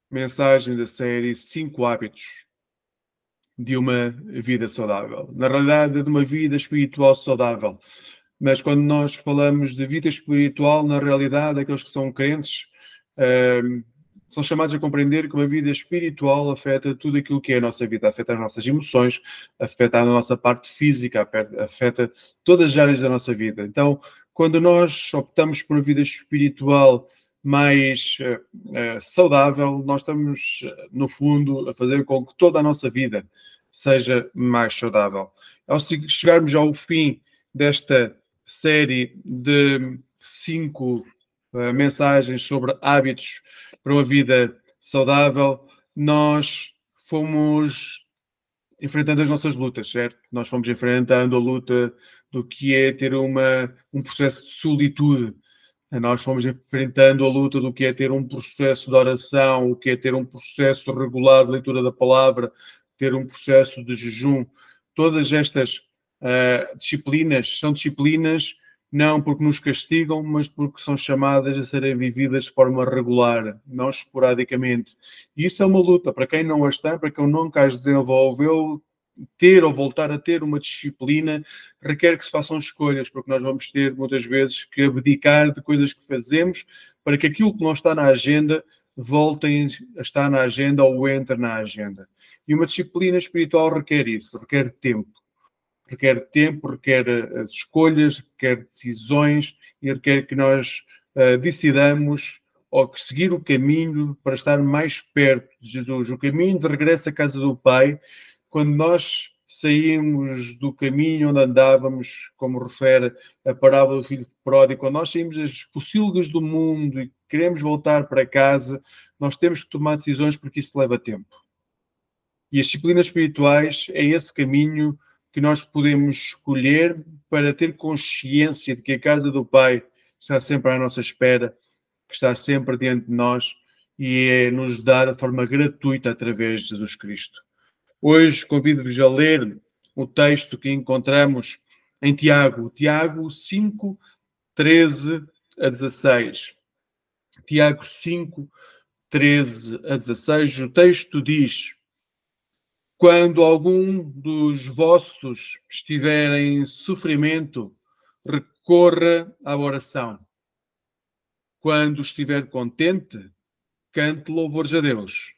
mensagem da série 5 hábitos de uma vida saudável. Na realidade, de uma vida espiritual saudável. Mas quando nós falamos de vida espiritual, na realidade, aqueles que são crentes são chamados a compreender que uma vida espiritual afeta tudo aquilo que é a nossa vida, afeta as nossas emoções, afeta a nossa parte física, afeta todas as áreas da nossa vida. Então, quando nós optamos por uma vida espiritual mais saudável, nós estamos, no fundo, a fazer com que toda a nossa vida seja mais saudável. Ao chegarmos ao fim desta série de 5 mensagens sobre hábitos para uma vida saudável, nós fomos enfrentando as nossas lutas, certo? Nós fomos enfrentando a luta do que é ter um processo de solitude. Nós fomos enfrentando a luta do que é ter um processo de oração, o que é ter um processo regular de leitura da palavra, ter um processo de jejum. Todas estas disciplinas são disciplinas não porque nos castigam, mas porque são chamadas a serem vividas de forma regular, não esporadicamente. E isso é uma luta. Para quem não as tem, para quem nunca as desenvolveu, ter ou voltar a ter uma disciplina requer que se façam escolhas, porque nós vamos ter muitas vezes que abdicar de coisas que fazemos para que aquilo que não está na agenda voltem a estar na agenda ou entre na agenda. E uma disciplina espiritual requer isso, requer tempo, requer escolhas, requer decisões e requer que nós decidamos ou que seguir o caminho para estar mais perto de Jesus, o caminho de regresso à casa do Pai. Quando nós saímos do caminho onde andávamos, como refere a parábola do filho pródigo, quando nós saímos das pocilgas do mundo e queremos voltar para casa, nós temos que tomar decisões porque isso leva tempo. E as disciplinas espirituais é esse caminho que nós podemos escolher para ter consciência de que a casa do Pai está sempre à nossa espera, que está sempre diante de nós e é nos dada de forma gratuita através de Jesus Cristo. Hoje convido-vos a ler o texto que encontramos em Tiago 5, 13 a 16. Tiago 5, 13 a 16, o texto diz: quando algum dos vossos estiver em sofrimento, recorra à oração. Quando estiver contente, cante louvores a Deus.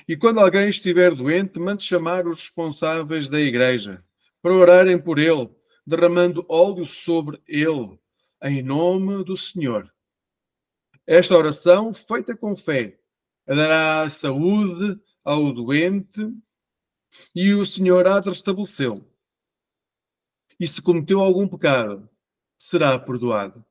E quando alguém estiver doente, mande chamar os responsáveis da igreja para orarem por ele, derramando óleo sobre ele, em nome do Senhor. Esta oração, feita com fé, dará saúde ao doente e o Senhor há de restabelecê-lo. E se cometeu algum pecado, será perdoado.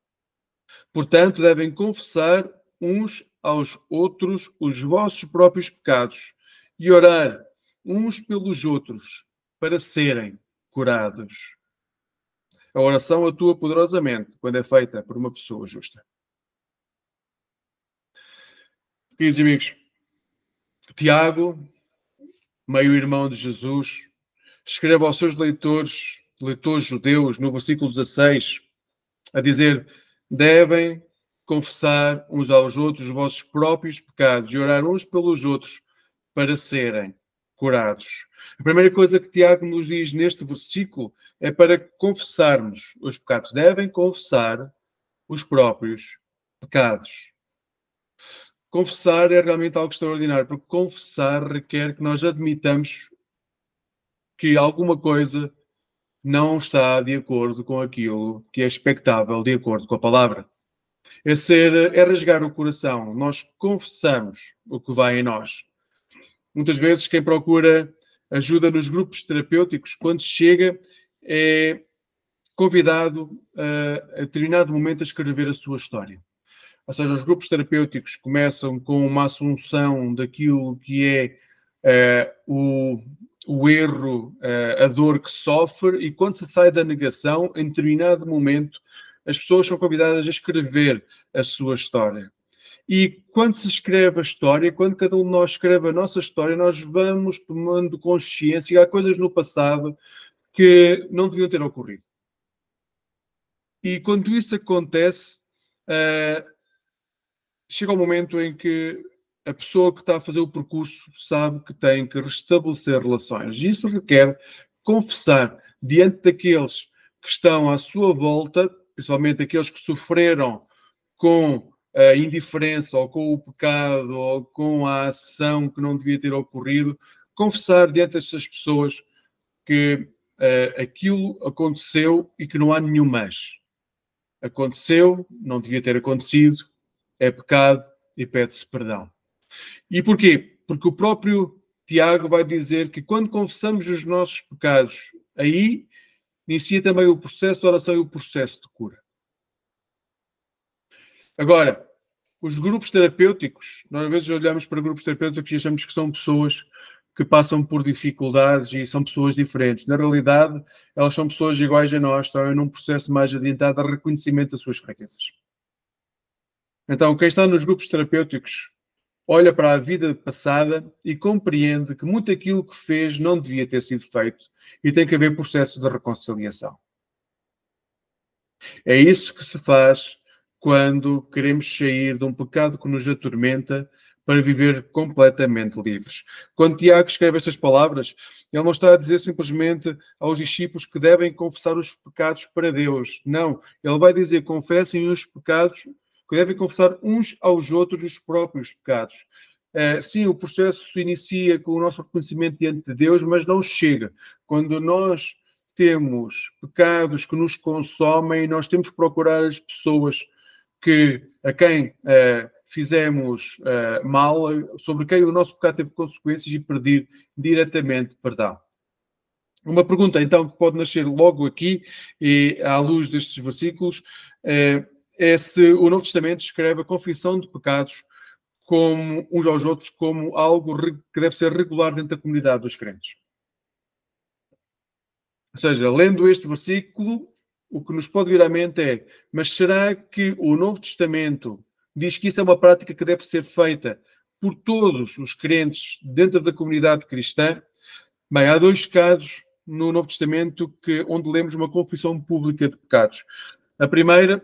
Portanto, devem confessar uns aos outros os vossos próprios pecados e orar uns pelos outros para serem curados. A oração atua poderosamente quando é feita por uma pessoa justa. Queridos amigos, Tiago, meio-irmão de Jesus, escreve aos seus leitores judeus, no versículo 16, a dizer: devem confessar uns aos outros os vossos próprios pecados e orar uns pelos outros para serem curados. A primeira coisa que Tiago nos diz neste versículo é para confessarmos os pecados. Devem confessar os próprios pecados. Confessar é realmente algo extraordinário, porque confessar requer que nós admitamos que alguma coisa não está de acordo com aquilo que é expectável de acordo com a palavra. É rasgar o coração. Nós confessamos o que vai em nós. Muitas vezes quem procura ajuda nos grupos terapêuticos, quando chega, é convidado a determinado momento a escrever a sua história. Ou seja, os grupos terapêuticos começam com uma assunção daquilo que é o erro, a dor que sofre, e quando se sai da negação, em determinado momento, as pessoas são convidadas a escrever a sua história. E quando se escreve a história, quando cada um de nós escreve a nossa história, nós vamos tomando consciência que há coisas no passado que não deviam ter ocorrido. E quando isso acontece, chega um momento em que a pessoa que está a fazer o percurso sabe que tem que restabelecer relações. E isso requer confessar diante daqueles que estão à sua volta, principalmente aqueles que sofreram com a indiferença ou com o pecado ou com a ação que não devia ter ocorrido, confessar diante destas pessoas que aquilo aconteceu e que não há nenhum mas. Aconteceu, não devia ter acontecido, é pecado e pede-se perdão. E porquê? Porque o próprio Tiago vai dizer que quando confessamos os nossos pecados, aí inicia também o processo de oração e o processo de cura. Agora, os grupos terapêuticos, nós às vezes olhamos para grupos terapêuticos e achamos que são pessoas que passam por dificuldades e são pessoas diferentes. Na realidade, elas são pessoas iguais a nós, estão num processo mais adiantado de reconhecimento das suas fraquezas. Então, quem está nos grupos terapêuticos olha para a vida passada e compreende que muito aquilo que fez não devia ter sido feito e tem que haver processos de reconciliação. É isso que se faz quando queremos sair de um pecado que nos atormenta para viver completamente livres. Quando Tiago escreve estas palavras, ele não está a dizer simplesmente aos discípulos que devem confessar os pecados para Deus. Não, ele vai dizer: confessem os pecados, que devem confessar uns aos outros os próprios pecados. Sim, o processo se inicia com o nosso reconhecimento diante de Deus, mas não chega. Quando nós temos pecados que nos consomem, nós temos que procurar as pessoas a quem fizemos mal, sobre quem o nosso pecado teve consequências, e pedir diretamente perdão. Uma pergunta, então, que pode nascer logo aqui, e à luz destes versículos, é se o Novo Testamento escreve a confissão de pecados como uns aos outros como algo que deve ser regular dentro da comunidade dos crentes. Ou seja, lendo este versículo, o que nos pode vir à mente é: mas será que o Novo Testamento diz que isso é uma prática que deve ser feita por todos os crentes dentro da comunidade cristã? Bem, há dois casos no Novo Testamento onde lemos uma confissão pública de pecados. A primeira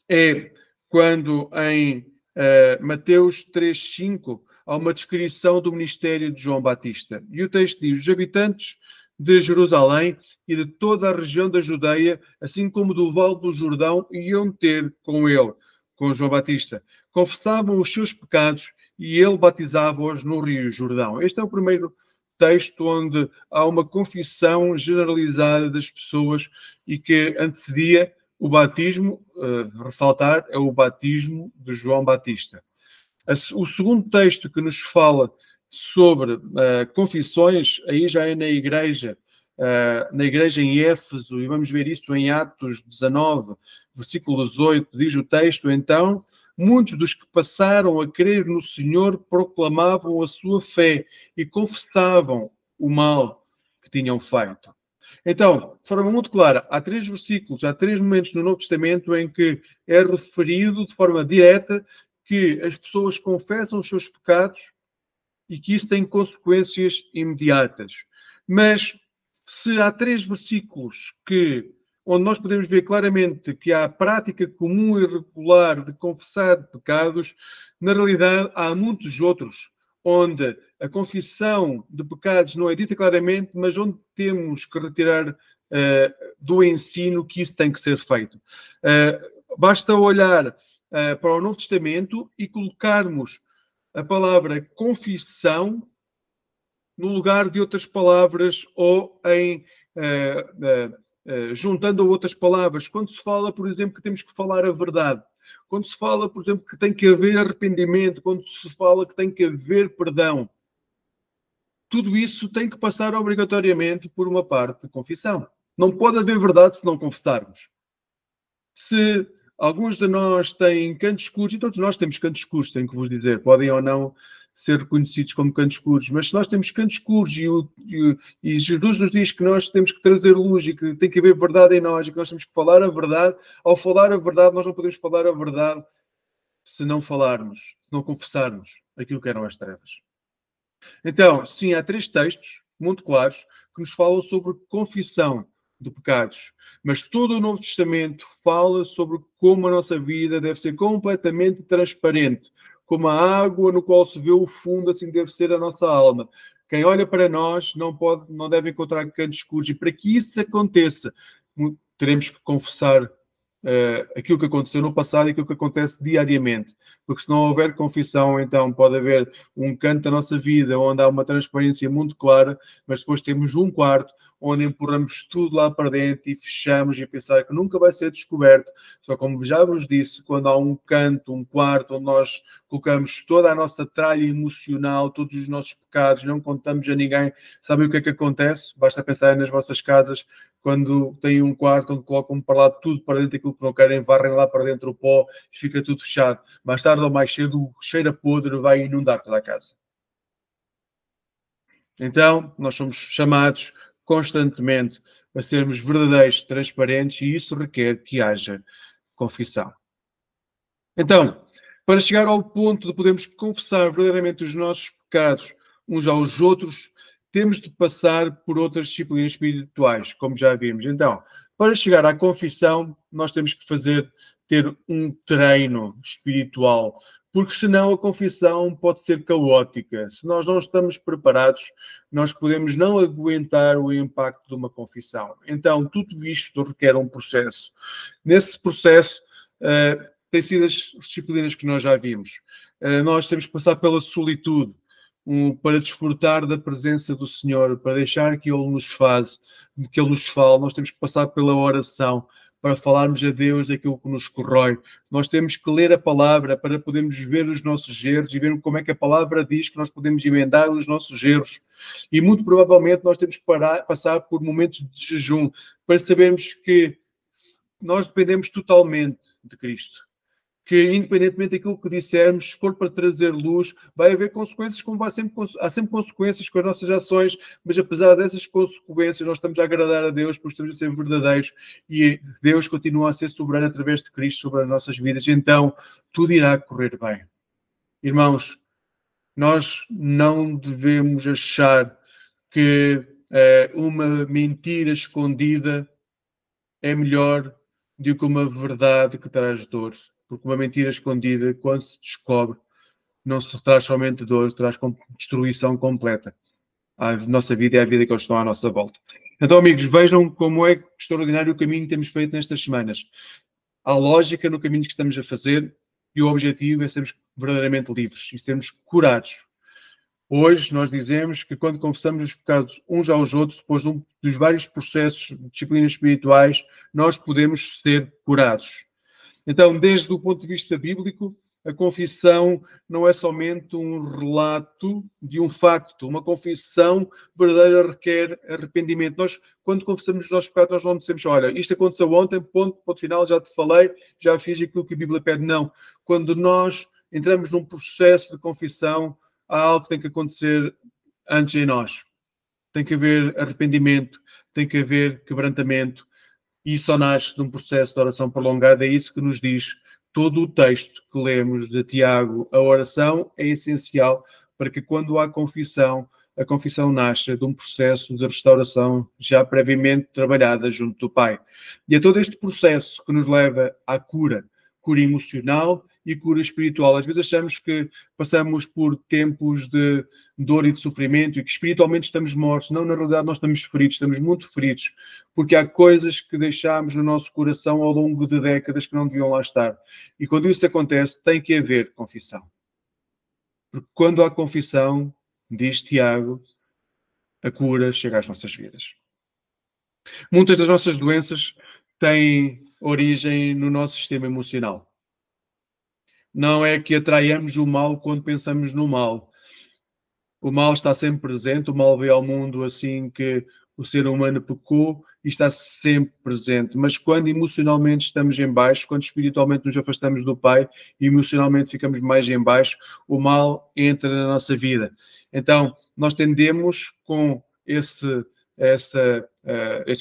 é quando em Mateus 3,5 há uma descrição do ministério de João Batista. E o texto diz: os habitantes de Jerusalém e de toda a região da Judeia, assim como do Vale do Jordão, iam ter com ele, com João Batista. Confessavam os seus pecados e ele batizava-os no Rio Jordão. Este é o primeiro texto onde há uma confissão generalizada das pessoas e que antecedia o batismo. Ressaltar, é o batismo de João Batista. O segundo texto que nos fala sobre confissões, aí já é na igreja em Éfeso, e vamos ver isto em Atos 19, versículo 18, diz o texto: então, muitos dos que passaram a crer no Senhor proclamavam a sua fé e confessavam o mal que tinham feito. Então, de forma muito clara, há três versículos, há três momentos no Novo Testamento em que é referido de forma direta que as pessoas confessam os seus pecados e que isso tem consequências imediatas. Mas se há três versículos onde nós podemos ver claramente que há a prática comum e regular de confessar pecados, na realidade há muitos outros onde a confissão de pecados não é dita claramente, mas onde temos que retirar do ensino que isso tem que ser feito. Basta olhar para o Novo Testamento e colocarmos a palavra confissão no lugar de outras palavras ou juntando a outras palavras. Quando se fala, por exemplo, que temos que falar a verdade, quando se fala, por exemplo, que tem que haver arrependimento, quando se fala que tem que haver perdão, tudo isso tem que passar obrigatoriamente por uma parte de confissão. Não pode haver verdade se não confessarmos. Se alguns de nós têm cantos escuros, e todos nós temos cantos escuros, tenho que vos dizer, podem ou não ser reconhecidos como cantos escuros, mas se nós temos cantos escuros e Jesus nos diz que nós temos que trazer luz e que tem que haver verdade em nós e que nós temos que falar a verdade, ao falar a verdade nós não podemos falar a verdade se não falarmos, se não confessarmos aquilo que eram as trevas. Então, sim, há três textos muito claros que nos falam sobre confissão de pecados, mas todo o Novo Testamento fala sobre como a nossa vida deve ser completamente transparente, como a água no qual se vê o fundo, assim deve ser a nossa alma. Quem olha para nós não deve encontrar cantos escuros. E para que isso aconteça, teremos que confessar aquilo que aconteceu no passado e aquilo que acontece diariamente. Porque se não houver confissão, então pode haver um canto da nossa vida onde há uma transparência muito clara, mas depois temos um quarto onde empurramos tudo lá para dentro e fechamos e pensar que nunca vai ser descoberto. Só como já vos disse, quando há um canto, um quarto onde nós colocamos toda a nossa tralha emocional, todos os nossos pecados, não contamos a ninguém, sabem o que é que acontece? Basta pensar nas vossas casas, quando têm um quarto onde colocam para lá tudo para dentro daquilo que não querem, varrem lá para dentro o pó e fica tudo fechado. Mais tarde ou mais cedo, o cheiro a podre vai inundar toda a casa. Então, nós somos chamados constantemente a sermos verdadeiros, transparentes, e isso requer que haja confissão. Então, para chegar ao ponto de podermos confessar verdadeiramente os nossos pecados uns aos outros, temos de passar por outras disciplinas espirituais, como já vimos. Então, para chegar à confissão, nós temos que ter um treino espiritual, porque senão a confissão pode ser caótica. Se nós não estamos preparados, nós podemos não aguentar o impacto de uma confissão. Então, tudo isto requer um processo. Nesse processo, tem sido as disciplinas que nós já vimos. Nós temos que passar pela solitude, para desfrutar da presença do Senhor, para deixar que Ele nos fale. Nós temos que passar pela oração, para falarmos a Deus daquilo que nos corrói. Nós temos que ler a palavra para podermos ver os nossos erros e ver como é que a palavra diz que nós podemos emendar os nossos erros. E muito provavelmente nós temos que passar por momentos de jejum, para sabermos que nós dependemos totalmente de Cristo. Que independentemente daquilo que dissermos, se for para trazer luz, vai haver consequências, como há sempre consequências com as nossas ações, mas apesar dessas consequências, nós estamos a agradar a Deus, porque estamos a ser verdadeiros, e Deus continua a ser soberano através de Cristo sobre as nossas vidas, então tudo irá correr bem. Irmãos, nós não devemos achar que uma mentira escondida é melhor do que uma verdade que traz dor. Porque uma mentira escondida, quando se descobre, não se traz somente dor, traz destruição completa. A nossa vida é a vida que eles estão à nossa volta. Então, amigos, vejam como é extraordinário o caminho que temos feito nestas semanas. Há lógica no caminho que estamos a fazer e o objetivo é sermos verdadeiramente livres e sermos curados. Hoje nós dizemos que quando confessamos os pecados uns aos outros, depois dos vários processos de disciplinas espirituais, nós podemos ser curados. Então, desde o ponto de vista bíblico, a confissão não é somente um relato de um facto. Uma confissão verdadeira requer arrependimento. Nós, quando confessamos os nossos pecados, nós não dizemos, olha, isto aconteceu ontem, ponto final, já te falei, já fiz aquilo que a Bíblia pede. Não. Quando nós entramos num processo de confissão, há algo que tem que acontecer antes em nós. Tem que haver arrependimento, tem que haver quebrantamento. E só nasce de um processo de oração prolongada. É isso que nos diz todo o texto que lemos de Tiago. A oração é essencial para que quando há confissão, a confissão nasce de um processo de restauração já previamente trabalhada junto do Pai. E é todo este processo que nos leva à cura emocional e cura espiritual. Às vezes achamos que passamos por tempos de dor e de sofrimento e que espiritualmente estamos mortos. Não, na realidade nós estamos feridos, estamos muito feridos, porque há coisas que deixámos no nosso coração ao longo de décadas que não deviam lá estar. E quando isso acontece, tem que haver confissão. Porque quando há confissão, diz Tiago, a cura chega às nossas vidas. Muitas das nossas doenças têm origem no nosso sistema emocional. Não é que atraiamos o mal quando pensamos no mal. O mal está sempre presente, o mal veio ao mundo assim que o ser humano pecou e está sempre presente. Mas quando emocionalmente estamos em baixo, quando espiritualmente nos afastamos do Pai e emocionalmente ficamos mais em baixo, o mal entra na nossa vida. Então, nós tendemos com esse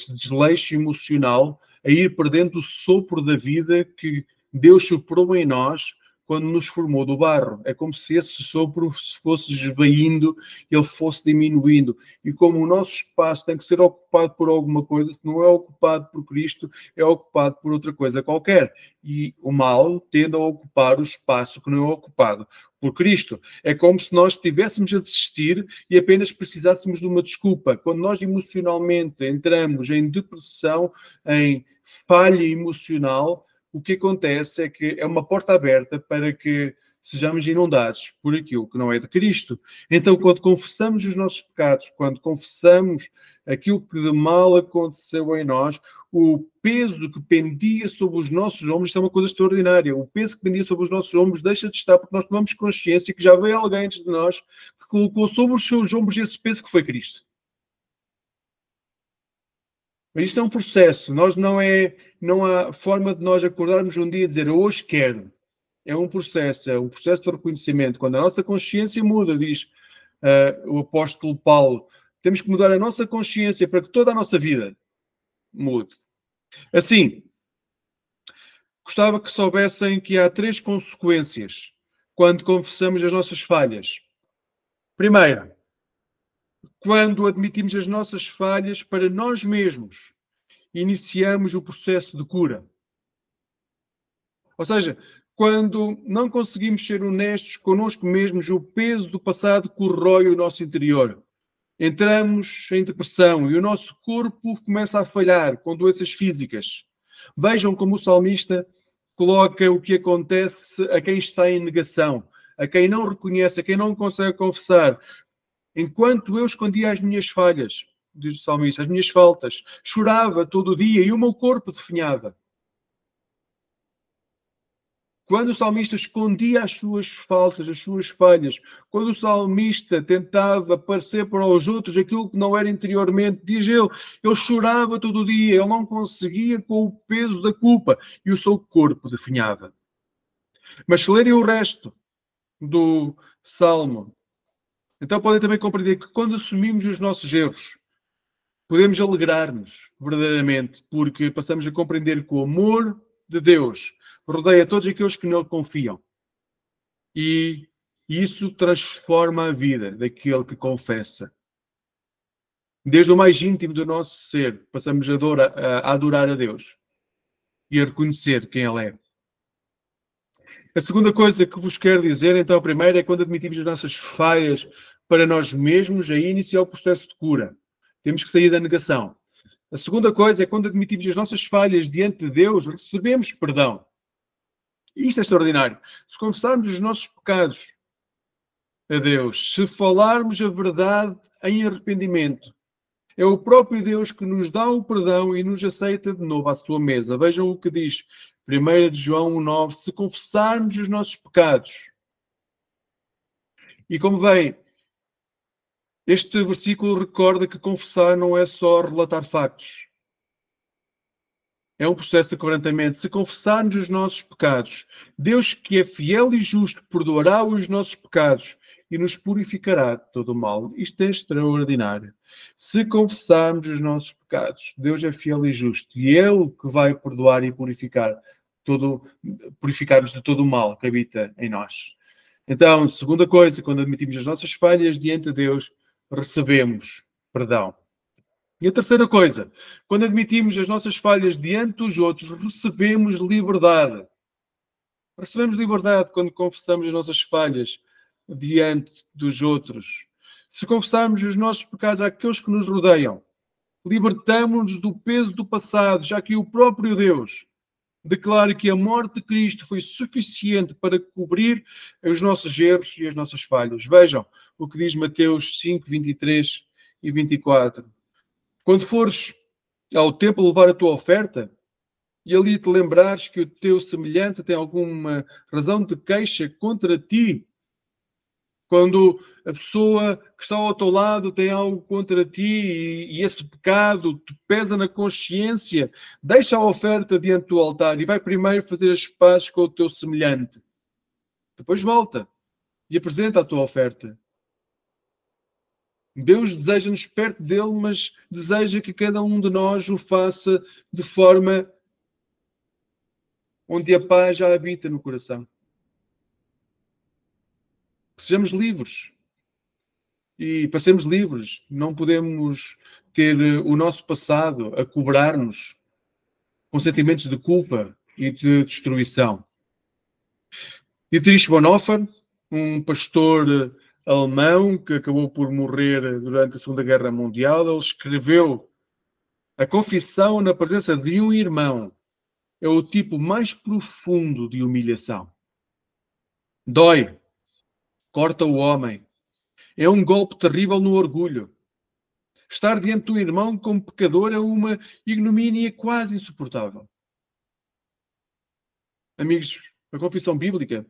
desleixo emocional a ir perdendo o sopro da vida que Deus soprou em nós quando nos formou do barro. É como se esse sopro fosse esvaindo, ele fosse diminuindo. E como o nosso espaço tem que ser ocupado por alguma coisa, se não é ocupado por Cristo, é ocupado por outra coisa qualquer. E o mal tende a ocupar o espaço que não é ocupado por Cristo. É como se nós estivéssemos a desistir e apenas precisássemos de uma desculpa. Quando nós emocionalmente entramos em depressão, em falha emocional, o que acontece é que é uma porta aberta para que sejamos inundados por aquilo que não é de Cristo. Então, quando confessamos os nossos pecados, quando confessamos aquilo que de mal aconteceu em nós, o peso que pendia sobre os nossos ombros, isto é uma coisa extraordinária, o peso que pendia sobre os nossos ombros deixa de estar, porque nós tomamos consciência que já veio alguém antes de nós que colocou sobre os seus ombros esse peso que foi Cristo. Mas isto é um processo, não há forma de nós acordarmos um dia e dizer, hoje quero. É um processo de reconhecimento. Quando a nossa consciência muda, diz o apóstolo Paulo, temos que mudar a nossa consciência para que toda a nossa vida mude. Assim, gostava que soubessem que há 3 consequências quando confessamos as nossas falhas. Primeira, quando admitimos as nossas falhas para nós mesmos, iniciamos o processo de cura. Ou seja, quando não conseguimos ser honestos connosco mesmos, o peso do passado corrói o nosso interior. Entramos em depressão e o nosso corpo começa a falhar com doenças físicas. Vejam como o salmista coloca o que acontece a quem está em negação, a quem não reconhece, a quem não consegue confessar. Enquanto eu escondia as minhas falhas, diz o salmista, as minhas faltas, chorava todo o dia e o meu corpo definhava. Quando o salmista escondia as suas faltas, as suas falhas, quando o salmista tentava parecer para os outros aquilo que não era interiormente, diz ele chorava todo o dia, ele não conseguia com o peso da culpa e o seu corpo definhava. Mas se lerem o resto do Salmo, então podem também compreender que quando assumimos os nossos erros, podemos alegrar-nos verdadeiramente, porque passamos a compreender que o amor de Deus rodeia todos aqueles que nele confiam. E isso transforma a vida daquele que confessa. Desde o mais íntimo do nosso ser, passamos a adorar a Deus e a reconhecer quem Ele é. A segunda coisa que vos quero dizer, então, a primeira é quando admitimos as nossas falhas para nós mesmos, aí iniciar o processo de cura. Temos que sair da negação. A segunda coisa é quando admitimos as nossas falhas diante de Deus, recebemos perdão. E isto é extraordinário. Se confessarmos os nossos pecados a Deus, se falarmos a verdade em arrependimento, é o próprio Deus que nos dá o perdão e nos aceita de novo à sua mesa. Vejam o que diz 1 de João 1,9. Se confessarmos os nossos pecados. E como vem, este versículo recorda que confessar não é só relatar factos. É um processo de quebrantamento. Se confessarmos os nossos pecados, Deus, que é fiel e justo, perdoará os nossos pecados e nos purificará de todo o mal. Isto é extraordinário. Se confessarmos os nossos pecados, Deus é fiel e justo e é Ele que vai perdoar e purificar-nos de todo o mal que habita em nós. Então, segunda coisa, quando admitimos as nossas falhas diante de Deus, recebemos perdão. E a terceira coisa, quando admitimos as nossas falhas diante dos outros, recebemos liberdade. Recebemos liberdade quando confessamos as nossas falhas diante dos outros. Se confessarmos os nossos pecados àqueles que nos rodeiam, libertamos-nos do peso do passado, já que o próprio Deus declara que a morte de Cristo foi suficiente para cobrir os nossos erros e as nossas falhas. Vejam o que diz Mateus 5, 23 e 24. Quando fores ao templo levar a tua oferta e ali te lembrares que o teu semelhante tem alguma razão de queixa contra ti, quando a pessoa que está ao teu lado tem algo contra ti e esse pecado te pesa na consciência, deixa a oferta diante do altar e vai primeiro fazer as pazes com o teu semelhante. Depois volta e apresenta a tua oferta. Deus deseja-nos perto dele, mas deseja que cada um de nós o faça de forma onde a paz já habita no coração. Que sejamos livres. E para sermos livres, não podemos ter o nosso passado a cobrar-nos com sentimentos de culpa e de destruição. Dietrich Bonhoeffer, um pastor alemão que acabou por morrer durante a Segunda Guerra Mundial. Ele escreveu: a confissão na presença de um irmão é o tipo mais profundo de humilhação. Dói, corta o homem. É um golpe terrível no orgulho. Estar diante de um irmão como pecador é uma ignomínia quase insuportável. Amigos, a confissão bíblica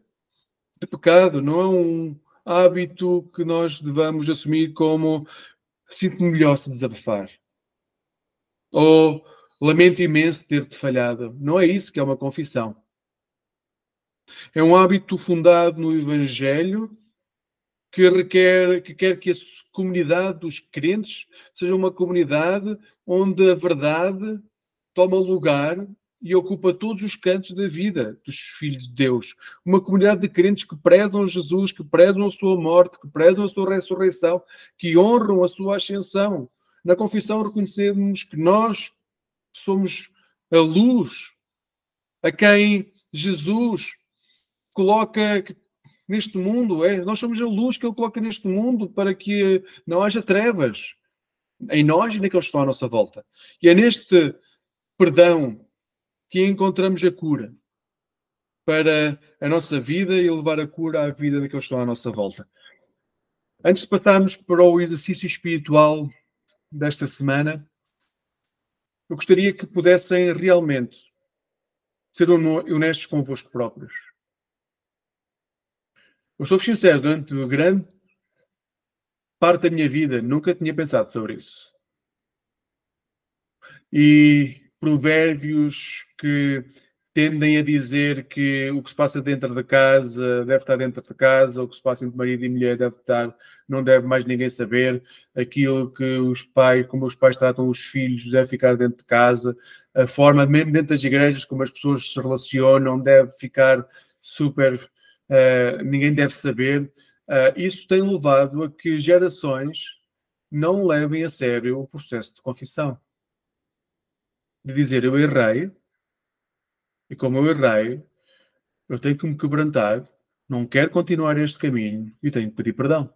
de pecado não é um hábito que nós devamos assumir como sinto-me melhor se desabafar. Ou lamento imenso ter-te falhado. Não é isso que é uma confissão. É um hábito fundado no Evangelho que quer que a comunidade dos crentes seja uma comunidade onde a verdade toma lugar e ocupa todos os cantos da vida dos filhos de Deus. Uma comunidade de crentes que prezam Jesus, que prezam a sua morte, que prezam a sua ressurreição, que honram a sua ascensão. Na confissão reconhecemos que nós somos a luz a quem Jesus coloca neste mundo. Nós somos a luz que Ele coloca neste mundo para que não haja trevas em nós e naqueles que estão à nossa volta. E é neste perdão que encontramos a cura para a nossa vida e levar a cura à vida daqueles que estão à nossa volta. Antes de passarmos para o exercício espiritual desta semana, eu gostaria que pudessem realmente ser honestos convosco próprios. Eu sou sincero, durante grande parte da minha vida nunca tinha pensado sobre isso. E provérbios que tendem a dizer que o que se passa dentro da casa deve estar dentro da casa, o que se passa entre marido e mulher deve estar, não deve mais ninguém saber, aquilo que os pais, como os pais tratam os filhos, deve ficar dentro de casa, a forma, mesmo dentro das igrejas, como as pessoas se relacionam, deve ficar super, ninguém deve saber. Isso tem levado a que gerações não levem a sério o processo de confissão. De dizer, eu errei, e como eu errei, eu tenho que me quebrantar, não quero continuar este caminho e tenho que pedir perdão.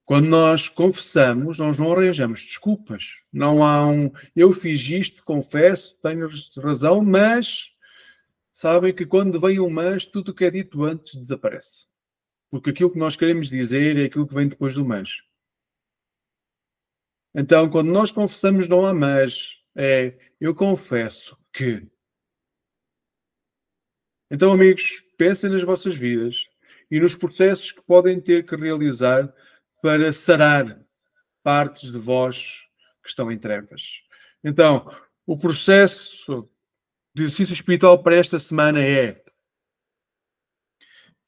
Quando nós confessamos, nós não arranjamos desculpas. Não há eu fiz isto, confesso, tenho razão, mas sabem que quando vem um mas, tudo o que é dito antes desaparece. Porque aquilo que nós queremos dizer é aquilo que vem depois do mas. Então, quando nós confessamos, não há mas. Eu confesso que. Então, amigos, pensem nas vossas vidas e nos processos que podem ter que realizar para sarar partes de vós que estão em trevas. Então, o processo de exercício espiritual para esta semana é: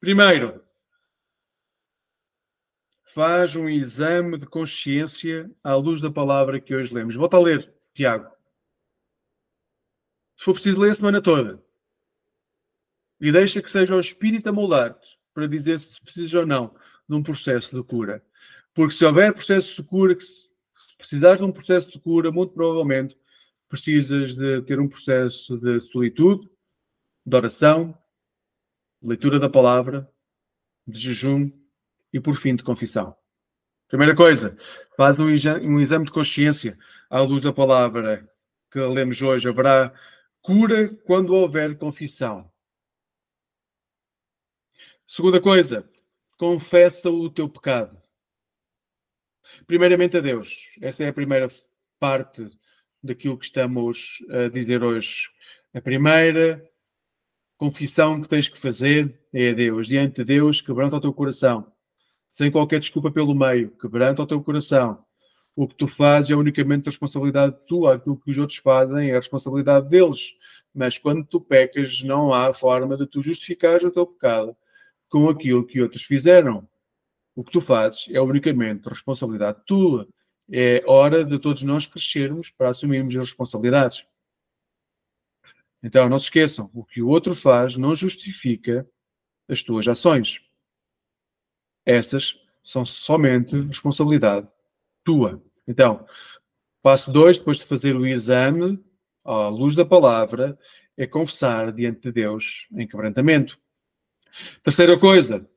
primeiro, faz um exame de consciência à luz da palavra que hoje lemos. Volta a ler, Tiago. Se for preciso, ler a semana toda. E deixa que seja o Espírito a moldar-te para dizer se precisa ou não de um processo de cura. Porque se houver processo de cura, se precisares de um processo de cura, muito provavelmente precisas de ter um processo de solitude, de oração, de leitura da palavra, de jejum e, por fim, de confissão. Primeira coisa, faz um exame de consciência à luz da palavra que lemos hoje. Haverá cura quando houver confissão. Segunda coisa, confessa o teu pecado. Primeiramente a Deus. Essa é a primeira parte daquilo que estamos a dizer hoje. A primeira confissão que tens que fazer é a Deus. Diante de Deus, quebranta o teu coração. Sem qualquer desculpa pelo meio. Quebranta o teu coração. O que tu fazes é unicamente responsabilidade tua. Aquilo que os outros fazem é a responsabilidade deles. Mas quando tu pecas, não há forma de tu justificares o teu pecado com aquilo que outros fizeram. O que tu fazes é unicamente responsabilidade tua. É hora de todos nós crescermos para assumirmos as responsabilidades. Então, não se esqueçam, o que o outro faz não justifica as tuas ações. Essas são somente responsabilidade tua. Então, passo 2, depois de fazer o exame à luz da palavra, é confessar diante de Deus em quebrantamento. Terceira coisa,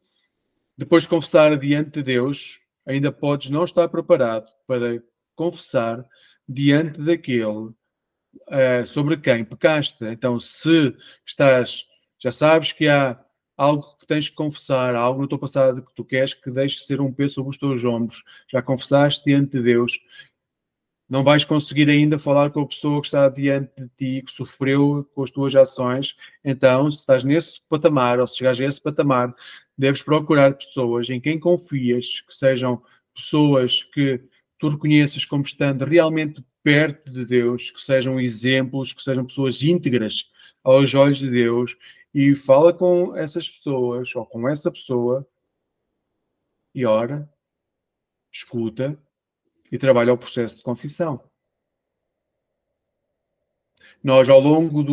depois de confessar diante de Deus, ainda podes não estar preparado para confessar diante daquele sobre quem pecaste. Então, se já sabes que há algo que tens que confessar, há algo no teu passado que tu queres que deixe ser um peso sobre os teus ombros, já confessaste diante de Deus, não vais conseguir ainda falar com a pessoa que está diante de ti, que sofreu com as tuas ações. Então, se estás nesse patamar, ou se chegares a esse patamar, deves procurar pessoas em quem confias, que sejam pessoas que tu reconheças como estando realmente perto de Deus, que sejam exemplos, que sejam pessoas íntegras aos olhos de Deus, e fala com essas pessoas, ou com essa pessoa, e ora, escuta, e trabalha o processo de confissão. Nós, ao longo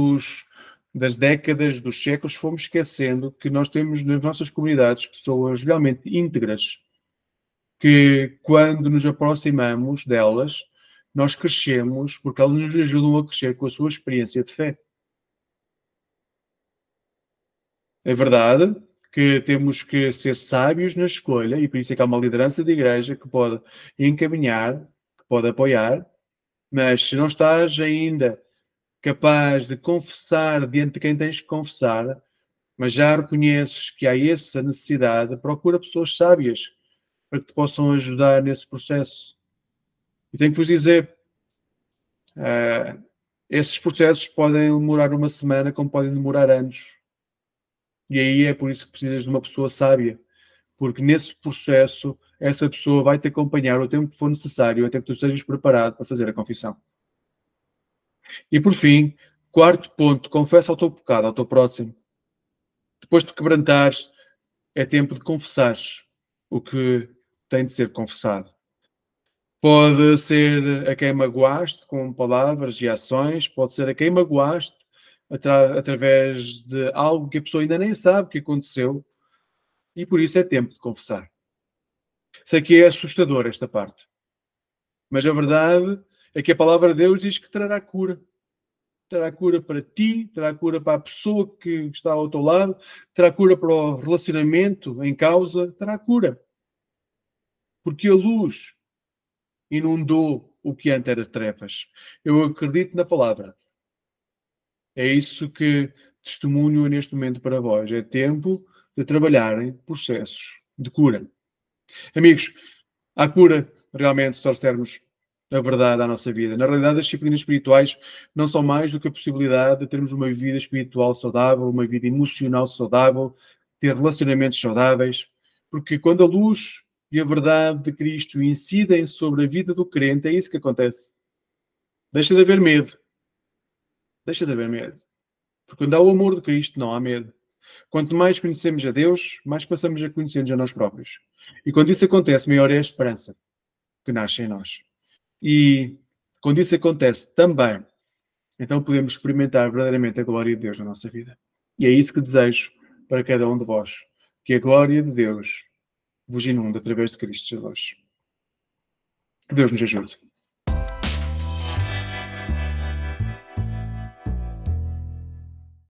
das décadas, dos séculos, fomos esquecendo que nós temos nas nossas comunidades pessoas realmente íntegras, que quando nos aproximamos delas, nós crescemos, porque elas nos ajudam a crescer com a sua experiência de fé. É verdade que temos que ser sábios na escolha, e por isso é que há uma liderança de igreja que pode encaminhar, que pode apoiar, mas se não estás ainda capaz de confessar diante de quem tens que confessar, mas já reconheces que há essa necessidade, procura pessoas sábias para que te possam ajudar nesse processo. E tenho que vos dizer, esses processos podem demorar uma semana, como podem demorar anos. E aí é por isso que precisas de uma pessoa sábia, porque nesse processo essa pessoa vai te acompanhar o tempo que for necessário até que tu estejas preparado para fazer a confissão. E por fim, quarto ponto, confessa o teu pecado ao teu próximo. Depois de quebrantares, é tempo de confessares o que tem de ser confessado. Pode ser a quem magoaste com palavras e ações, pode ser a quem magoaste através de algo que a pessoa ainda nem sabe que aconteceu, e por isso é tempo de confessar. Sei que é assustador esta parte, mas a verdade é que a palavra de Deus diz que trará cura. Terá cura para ti, terá cura para a pessoa que está ao teu lado, terá cura para o relacionamento em causa, terá cura. Porque a luz inundou o que antes era trevas. Eu acredito na palavra. É isso que testemunho neste momento para vós. É tempo de trabalhar em processos de cura. Amigos, há cura realmente se trouxermos a verdade à nossa vida. Na realidade, as disciplinas espirituais não são mais do que a possibilidade de termos uma vida espiritual saudável, uma vida emocional saudável, ter relacionamentos saudáveis, porque quando a luz e a verdade de Cristo incidem sobre a vida do crente, é isso que acontece. Deixa de haver medo. Deixa de haver medo. Porque quando há o amor de Cristo, não há medo. Quanto mais conhecemos a Deus, mais passamos a conhecer-nos a nós próprios. E quando isso acontece, maior é a esperança que nasce em nós. E quando isso acontece também, então podemos experimentar verdadeiramente a glória de Deus na nossa vida. E é isso que desejo para cada um de vós. Que a glória de Deus vos inunde através de Cristo Jesus. Que Deus nos ajude.